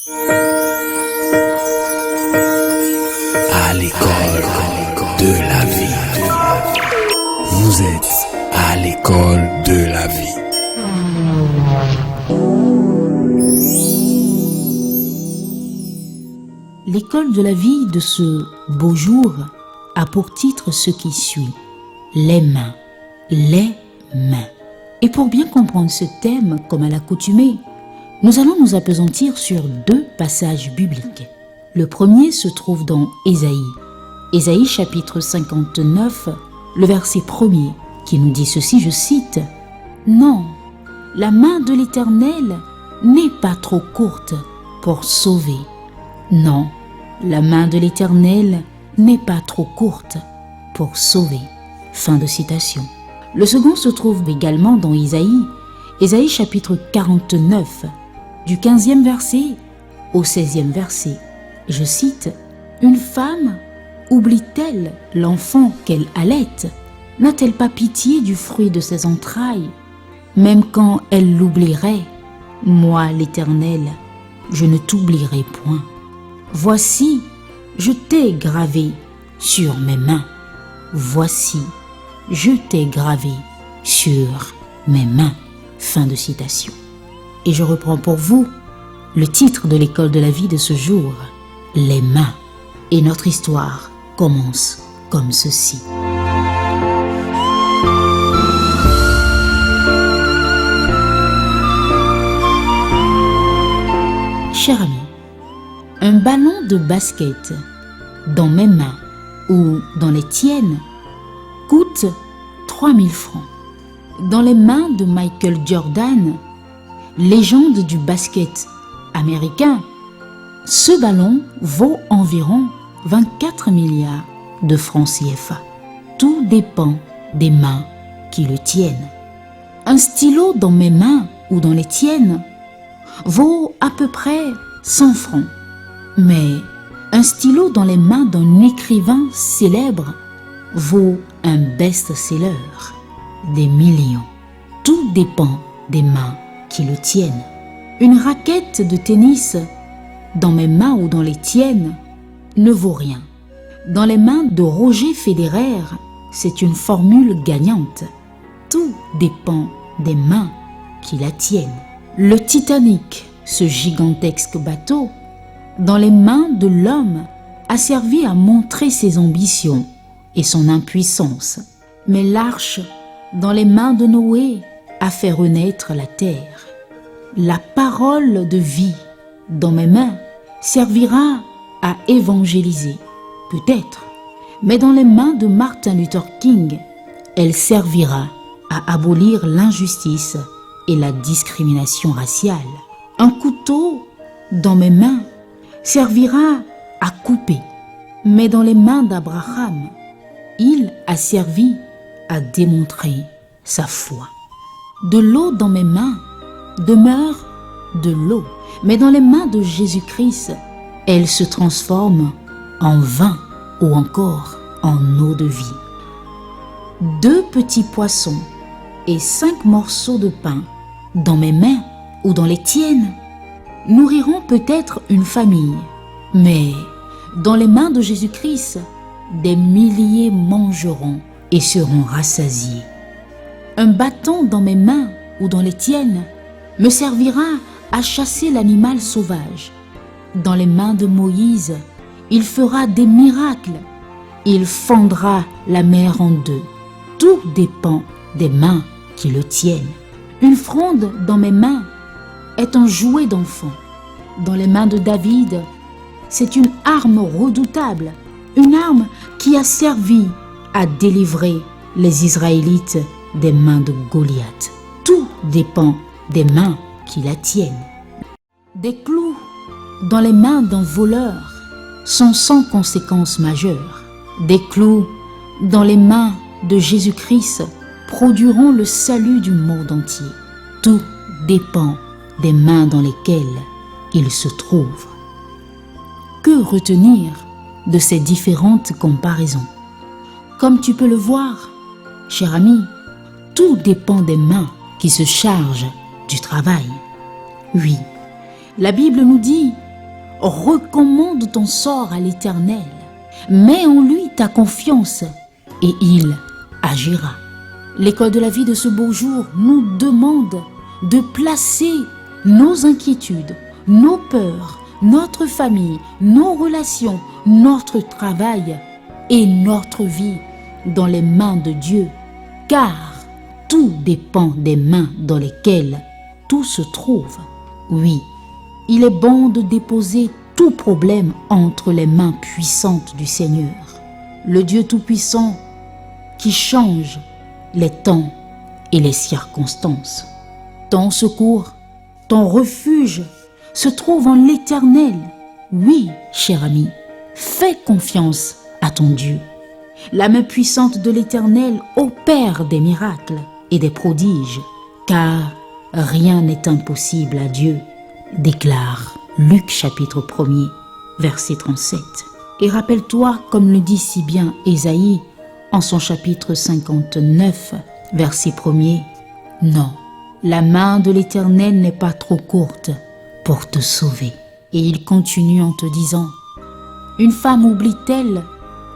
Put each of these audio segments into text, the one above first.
À l'école de la vie. Vous êtes à l'école de la vie. L'école de la vie de ce beau jour a pour titre ce qui suit: les mains, les mains. Et pour bien comprendre ce thème comme à l'accoutumée, nous allons nous appesantir sur deux passages bibliques. Le premier se trouve dans Ésaïe chapitre 59, le verset 1er, qui nous dit ceci, je cite: « Non, la main de l'Éternel n'est pas trop courte pour sauver. Non, la main de l'Éternel n'est pas trop courte pour sauver. » Fin de citation. Le second se trouve également dans Ésaïe chapitre 49, du 15e verset au 16e verset. Je cite: « Une femme oublie-t-elle l'enfant qu'elle allaite? N'a-t-elle pas pitié du fruit de ses entrailles? Même quand elle l'oublierait, moi l'Éternel, je ne t'oublierai point. Voici, je t'ai gravé sur mes mains. Voici, je t'ai gravé sur mes mains. » Fin de citation. Et je reprends pour vous le titre de l'école de la vie de ce jour: les mains. Et notre histoire commence comme ceci. Cher ami, un ballon de basket dans mes mains ou dans les tiennes coûte 3000 francs. Dans les mains de Michael Jordan, légende du basket américain, ce ballon vaut environ 24 milliards de francs CFA. Tout dépend des mains qui le tiennent. Un stylo dans mes mains ou dans les tiennes vaut à peu près 100 francs. Mais un stylo dans les mains d'un écrivain célèbre vaut un best-seller, des millions. Tout dépend des mains qui le tiennent. Une raquette de tennis dans mes mains ou dans les tiennes ne vaut rien. Dans les mains de Roger Federer, c'est une formule gagnante. Tout dépend des mains qui la tiennent. Le Titanic, ce gigantesque bateau, dans les mains de l'homme, a servi à montrer ses ambitions et son impuissance. Mais l'arche, dans les mains de Noé, a fait renaître la terre. La parole de vie dans mes mains servira à évangéliser, peut-être, mais dans les mains de Martin Luther King, elle servira à abolir l'injustice et la discrimination raciale. Un couteau dans mes mains servira à couper, mais dans les mains d'Abraham, il a servi à démontrer sa foi. De l'eau dans mes mains demeure de l'eau, mais dans les mains de Jésus-Christ, elle se transforme en vin ou encore en eau de vie. 2 petits poissons et 5 morceaux de pain dans mes mains ou dans les tiennes nourriront peut-être une famille, mais dans les mains de Jésus-Christ, des milliers mangeront et seront rassasiés. Un bâton dans mes mains ou dans les tiennes me servira à chasser l'animal sauvage. Dans les mains de Moïse, il fera des miracles. Il fendra la mer en deux. Tout dépend des mains qui le tiennent. Une fronde dans mes mains est un jouet d'enfant. Dans les mains de David, c'est une arme redoutable, une arme qui a servi à délivrer les Israélites des mains de Goliath. Tout dépend des mains qui la tiennent. Des clous dans les mains d'un voleur sont sans conséquences majeures. Des clous dans les mains de Jésus-Christ produiront le salut du monde entier. Tout dépend des mains dans lesquelles il se trouve. Que retenir de ces différentes comparaisons? Comme tu peux le voir, cher ami, tout dépend des mains qui se chargent du travail. Oui, la Bible nous dit recommande ton sort à l'Éternel. Mets en lui ta confiance et il agira. L'école de la vie de ce beau jour nous demande de placer nos inquiétudes, nos peurs, notre famille, nos relations, notre travail et notre vie dans les mains de Dieu, car tout dépend des mains dans lesquelles tout se trouve. Oui, il est bon de déposer tout problème entre les mains puissantes du Seigneur, le Dieu Tout-Puissant qui change les temps et les circonstances. Ton secours, ton refuge se trouve en l'Éternel. Oui, cher ami, fais confiance à ton Dieu. La main puissante de l'Éternel opère des miracles et des prodiges, car rien n'est impossible à Dieu, déclare Luc chapitre 1er, verset 37. Et rappelle-toi, comme le dit si bien Ésaïe en son chapitre 59, verset 1er, non, la main de l'Éternel n'est pas trop courte pour te sauver. Et il continue en te disant, une femme oublie-t-elle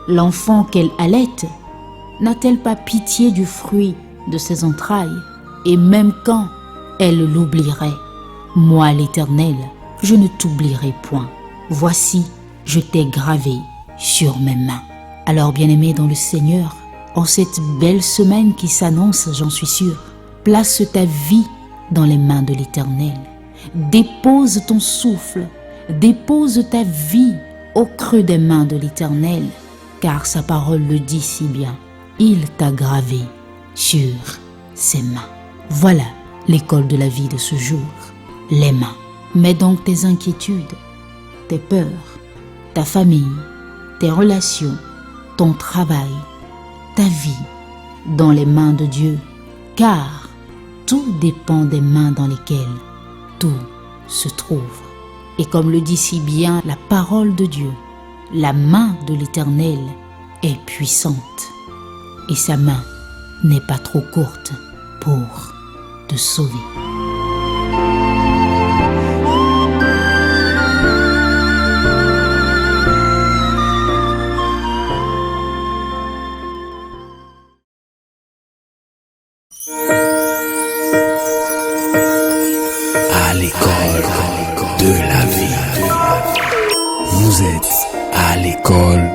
l'enfant qu'elle allaite? N'a-t-elle pas pitié du fruit de ses entrailles? Et même quand elle l'oublierait, moi l'Éternel, je ne t'oublierai point. Voici, je t'ai gravé sur mes mains. Alors bien-aimé dans le Seigneur, en cette belle semaine qui s'annonce, j'en suis sûre, place ta vie dans les mains de l'Éternel. Dépose ton souffle, dépose ta vie au creux des mains de l'Éternel, car sa parole le dit si bien. Il t'a gravé sur ses mains. Voilà l'école de la vie de ce jour, les mains. Mets donc tes inquiétudes, tes peurs, ta famille, tes relations, ton travail, ta vie dans les mains de Dieu, car tout dépend des mains dans lesquelles tout se trouve. Et comme le dit si bien la parole de Dieu, la main de l'Éternel est puissante et sa main n'est pas trop courte pour te sauver. À l'école de la vie. Vous êtes à l'école